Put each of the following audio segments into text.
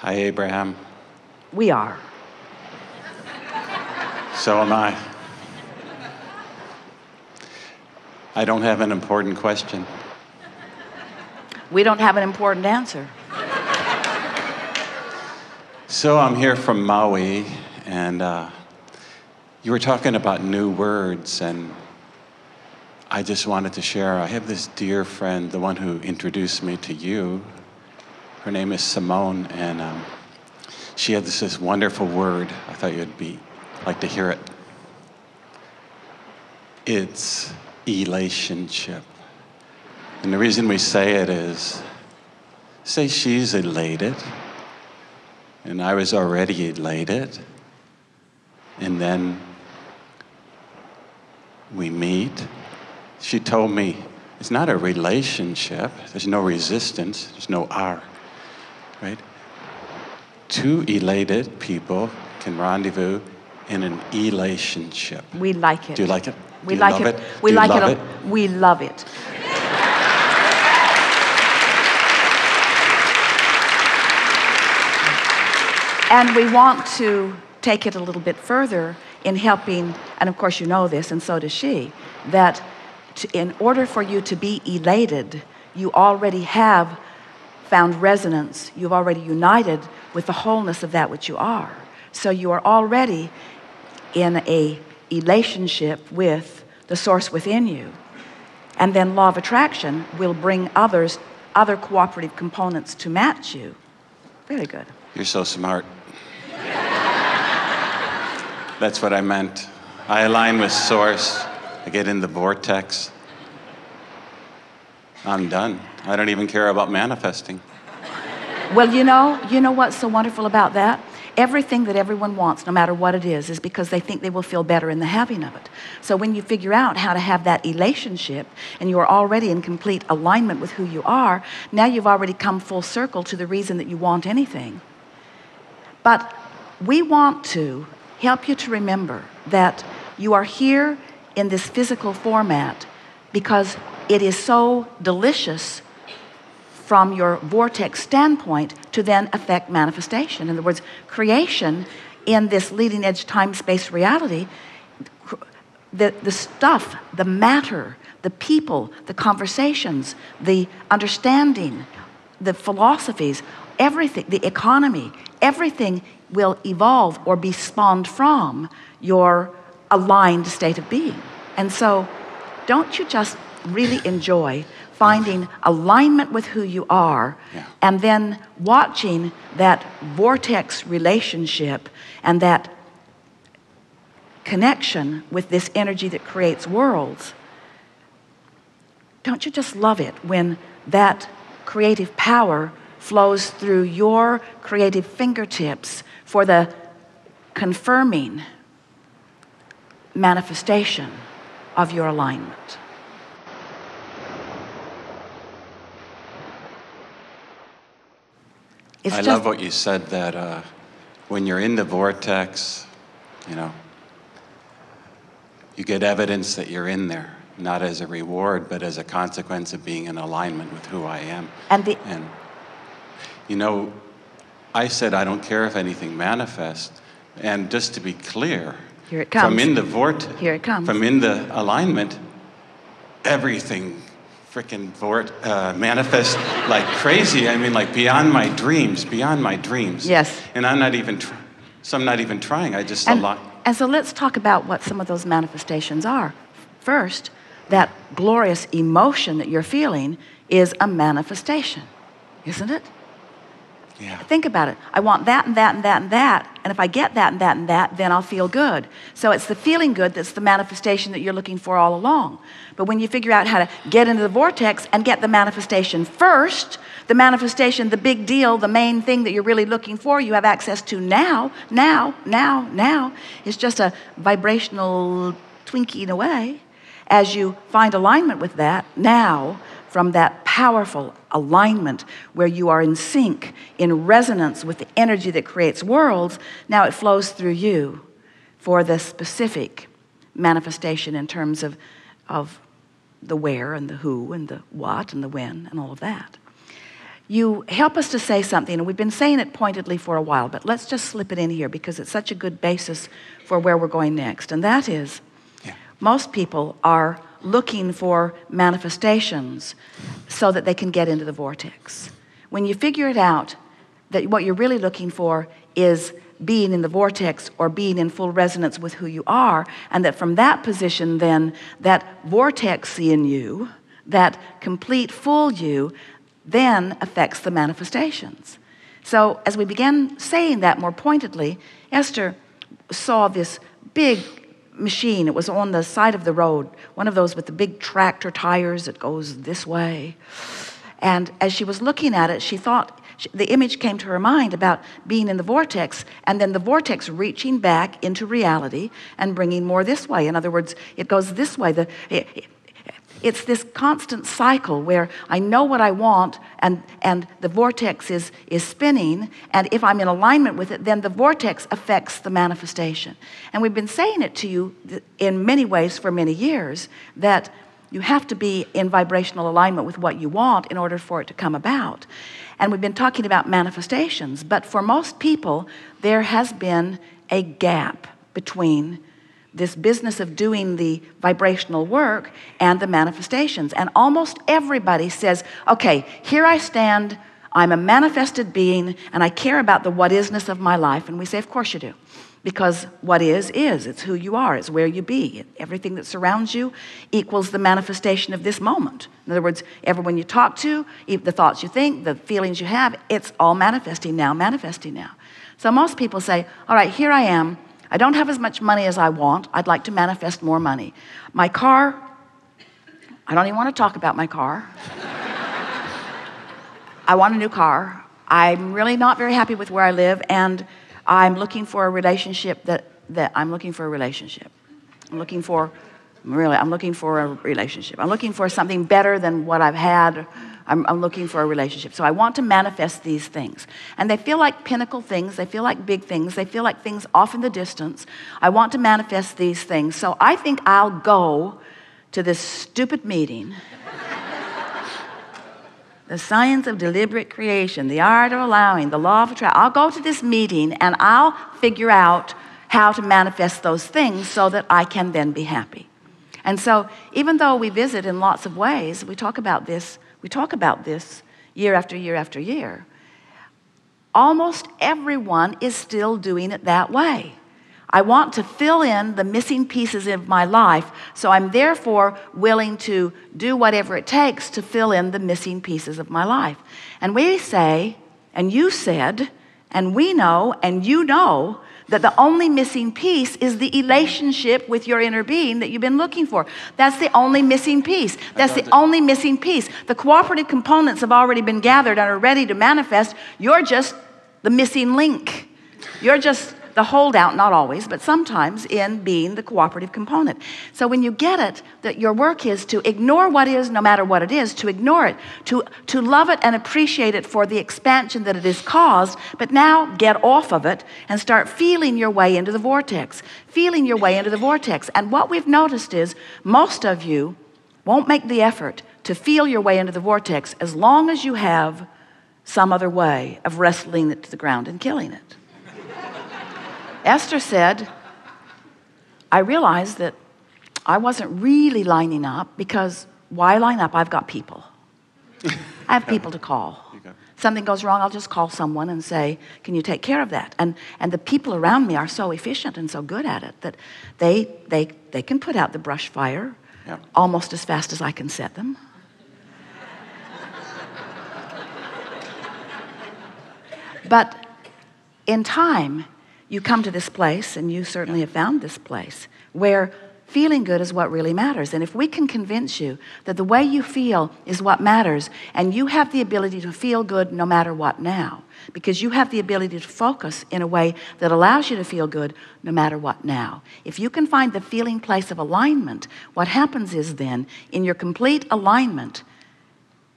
Hi, Abraham. We are. So am I. I don't have an important question. We don't have an important answer. So I'm here from Maui, and you were talking about new words, and I just wanted to share. I have this dear friend, the one who introduced me to you. Her name is Simone, and she had this wonderful word. I thought you'd like to hear it. It's Elationship. And the reason we say it is, say she's elated, and I was already elated, and then we meet. She told me, it's not a relationship. There's no resistance. There's no R, right? Two elated people can rendezvous in an elationship. We like it. Do you like it? We like it. We like it. We love it. And we want to take it a little bit further in helping, and of course you know this, and so does she, that in order for you to be elated, you already have found resonance. You've already united with the wholeness of that which you are. So you are already in a relationship with the source within you. And then law of attraction will bring other cooperative components to match you. Very good. You're so smart. That's what I meant. I align with source. I get in the vortex. I'm done. I don't even care about manifesting. Well, you know what's so wonderful about that? Everything that everyone wants, no matter what it is because they think they will feel better in the having of it. So when you figure out how to have that elationship and you are already in complete alignment with who you are, now you've already come full circle to the reason that you want anything. But we want to help you to remember that you are here in this physical format because it is so delicious from your vortex standpoint to then affect manifestation. In other words, creation in this leading edge time-space reality, the stuff, the matter, the people, the conversations, the understanding, the philosophies, everything, the economy, everything will evolve or be spawned from your aligned state of being. And so don't you just really enjoy finding alignment with who you are, and then watching that vortex relationship and that connection with this energy that creates worlds? Don't you just love it when that creative power flows through your creative fingertips for the confirming manifestation of your alignment? I love what you said, that when you're in the vortex, you get evidence that you're in there, not as a reward, but as a consequence of being in alignment with who I am. And I said I don't care if anything manifests, and just to be clear, here it comes. From in the vortex, here it comes. From in the alignment, everything freaking manifest like crazy. I mean, like beyond my dreams. Yes. And I'm not even trying. I just align. And so let's talk about what some of those manifestations are. First, that glorious emotion that you're feeling is a manifestation, isn't it? Yeah. Think about it. I want that and that and that and that. And if I get that and that and that, then I'll feel good. So it's the feeling good that's the manifestation that you're looking for all along. But when you figure out how to get into the vortex and get the manifestation first, the manifestation, the big deal, the main thing that you're really looking for, you have access to now, is just a vibrational twinkie away. As you find alignment with that now, from that powerful alignment where you are in sync, in resonance with the energy that creates worlds, now it flows through you for the specific manifestation in terms of the where and the who and the what and the when and all of that. you help us to say something, and we've been saying it pointedly for a while, but let's just slip it in here because it's such a good basis for where we're going next. And that is, most people are looking for manifestations so that they can get into the vortex. When you figure it out, that what you're really looking for is being in the vortex or being in full resonance with who you are, and that from that position then, that vortex in you, that complete full you, then affects the manifestations. So as we began saying that more pointedly, Esther saw this big machine. It was on the side of the road, one of those with the big tractor tires that goes this way. And as she was looking at it, she thought, the image came to her mind about being in the vortex, and then the vortex reaching back into reality and bringing more this way. In other words, it goes this way. It's this constant cycle where I know what I want, and the vortex is spinning, and if I'm in alignment with it, then the vortex affects the manifestation. And we've been saying it to you in many ways for many years, that you have to be in vibrational alignment with what you want in order for it to come about. And we've been talking about manifestations, but for most people, there has been a gap between this business of doing the vibrational work and the manifestations. And almost everybody says, okay, here I stand, I'm a manifested being, and I care about the what-isness of my life. And we say, of course you do. Because what is, it's who you are, it's where you be. Everything that surrounds you equals the manifestation of this moment. In other words, everyone you talk to, the thoughts you think, the feelings you have, it's all manifesting now, manifesting now. So most people say, all right, here I am. I don't have as much money as I want. I'd like to manifest more money. My car, I don't even want to talk about my car. I want a new car. I'm really not very happy with where I live, and I'm looking for a relationship I'm looking for a relationship. I'm looking for a relationship. I'm looking for something better than what I've had. I'm looking for a relationship. So I want to manifest these things. And they feel like pinnacle things. They feel like big things. They feel like things off in the distance. I want to manifest these things. So I think I'll go to this stupid meeting. The science of deliberate creation, the art of allowing, the law of attraction. I'll go to this meeting and I'll figure out how to manifest those things so that I can then be happy. And so even though we visit in lots of ways, we talk about this year after year after year, almost everyone is still doing it that way. I want to fill in the missing pieces of my life, so I'm therefore willing to do whatever it takes to fill in the missing pieces of my life. And we say, and you said, and we know, and you know, that the only missing piece is the relationship with your inner being that you've been looking for. That's the only missing piece. That's the only missing piece. The cooperative components have already been gathered and are ready to manifest. You're just the missing link. You're just the holdout, not always, but sometimes in being the cooperative component. So when you get it, that your work is to ignore what is, no matter what it is, to ignore it, to love it and appreciate it for the expansion that it has caused, but now get off of it and start feeling your way into the vortex, feeling your way into the vortex. And what we've noticed is most of you won't make the effort to feel your way into the vortex as long as you have some other way of wrestling it to the ground and killing it. Esther said, I realized that I wasn't really lining up because why line up? I've got people. I have people to call. Something goes wrong, I'll just call someone and say, can you take care of that? And the people around me are so efficient and so good at it that they can put out the brush fire almost as fast as I can set them. But in time, you come to this place, and you certainly have found this place, where feeling good is what really matters. And if we can convince you that the way you feel is what matters, and you have the ability to feel good no matter what now, because you have the ability to focus in a way that allows you to feel good no matter what now. If you can find the feeling place of alignment, what happens is then, in your complete alignment,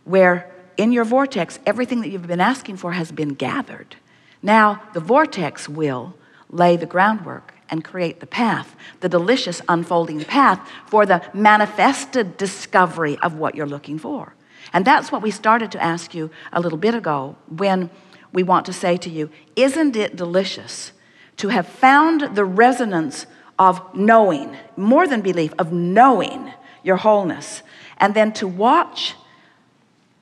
where in your vortex, everything that you've been asking for has been gathered. Now, the vortex will lay the groundwork and create the path, the delicious unfolding path for the manifested discovery of what you're looking for. And that's what we started to ask you a little bit ago when we want to say to you, isn't it delicious to have found the resonance of knowing, more than belief, of knowing your wholeness, and then to watch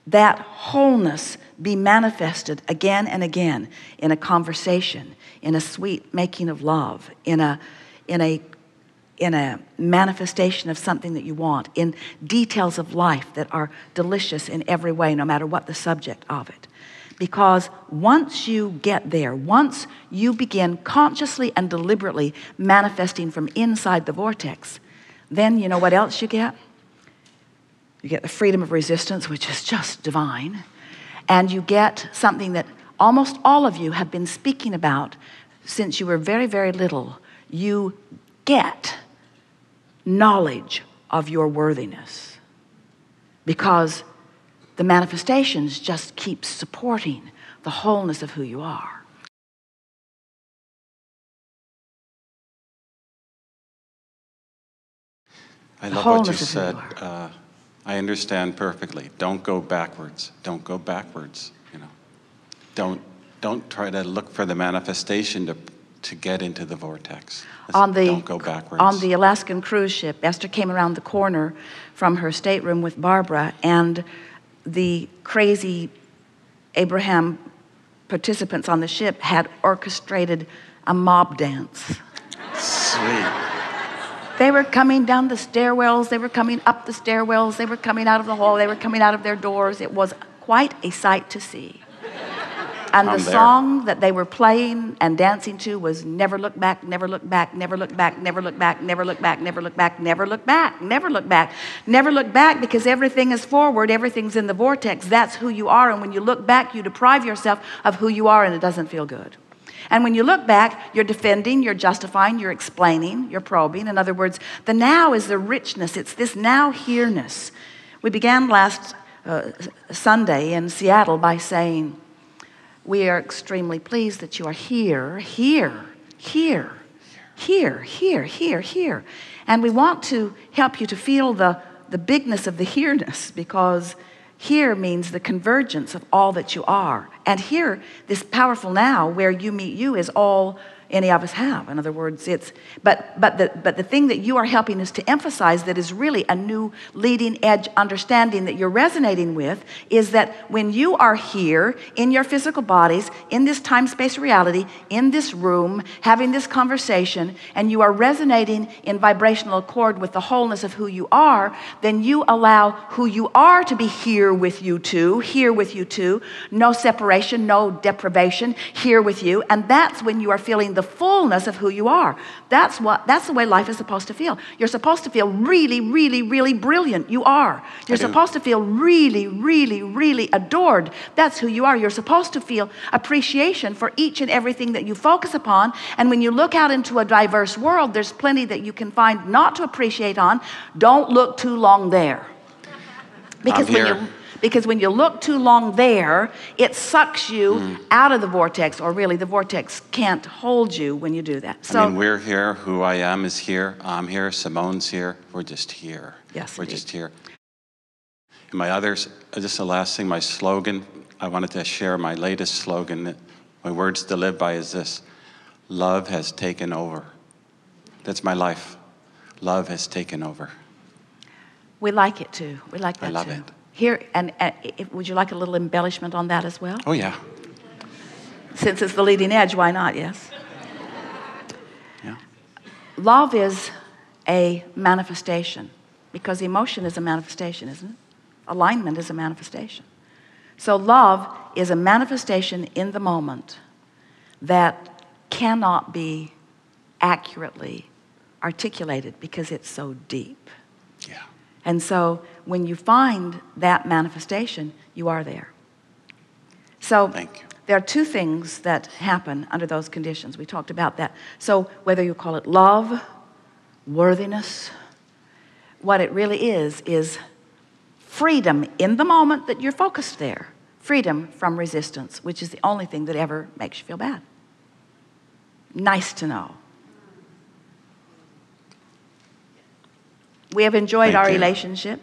that wholeness be manifested again and again in a conversation, in a sweet making of love, in a manifestation of something that you want, in details of life that are delicious in every way, no matter what the subject of it. Because once you get there, once you begin consciously and deliberately manifesting from inside the vortex, then you know what else you get? You get the freedom of resistance, which is just divine. And you get something that almost all of you have been speaking about since you were very, very little. You get knowledge of your worthiness, because the manifestations just keep supporting the wholeness of who you are. I love what you said. I understand perfectly. Don't go backwards. Don't go backwards. You know, don't try to look for the manifestation to get into the vortex. Don't go backwards. On the Alaskan cruise ship, Esther came around the corner from her stateroom with Barbara, and the crazy Abraham participants on the ship had orchestrated a mob dance. Sweet. They were coming down the stairwells, they were coming up the stairwells, they were coming out of the hall, they were coming out of their doors. It was quite a sight to see. And the song that they were playing and dancing to was never look back, never look back, never look back, never look back, never look back, never look back, never look back, never look back, never look back, because everything is forward, everything's in the vortex. That's who you are. And when you look back, you deprive yourself of who you are, and it doesn't feel good. And when you look back, you're defending, you're justifying, you're explaining, you're probing. In other words, the now is the richness. It's this now here-ness. We began last Sunday in Seattle by saying, we are extremely pleased that you are here. And we want to help you to feel the bigness of the here-ness, because here means the convergence of all that you are. And here, this powerful now where you meet you is all any of us have. In other words, it's but the thing that you are helping us to emphasize, that is really a new leading edge understanding that you're resonating with, is that when you are here in your physical bodies, in this time-space reality, in this room, having this conversation, and you are resonating in vibrational accord with the wholeness of who you are, then you allow who you are to be here with you too, no separation, no deprivation, here with you. And that's when you are feeling the fullness of who you are. That's the way life is supposed to feel. You're supposed to feel really, really, really brilliant. You are. You're supposed to feel really, really, really adored. That's who you are. You're supposed to feel appreciation for each and everything that you focus upon. And when you look out into a diverse world, there's plenty that you can find not to appreciate on. Don't look too long there. Because when you look too long there, it sucks you out of the vortex, or really the vortex can't hold you when you do that. So, I mean, we're here. Who I am is here. I'm here. Simone's here. We're just here. Yes, we're indeed. just here. And my others, just the last thing, my slogan, I wanted to share my latest slogan, that my words to live by is this: love has taken over. That's my life. Love has taken over. We like it too. We like that too. I love it. Here, and would you like a little embellishment on that as well? Oh, yeah. Since it's the leading edge, why not? Yes. Yeah. Love is a manifestation, because emotion is a manifestation, isn't it? Alignment is a manifestation. So love is a manifestation in the moment that cannot be accurately articulated because it's so deep. Yeah. And so when you find that manifestation, you are there. So Thank you. there are two things that happen under those conditions. We talked about that. So whether you call it love, worthiness, what it really is freedom in the moment that you're focused there. Freedom from resistance, which is the only thing that ever makes you feel bad. Nice to know. We have enjoyed our relationship.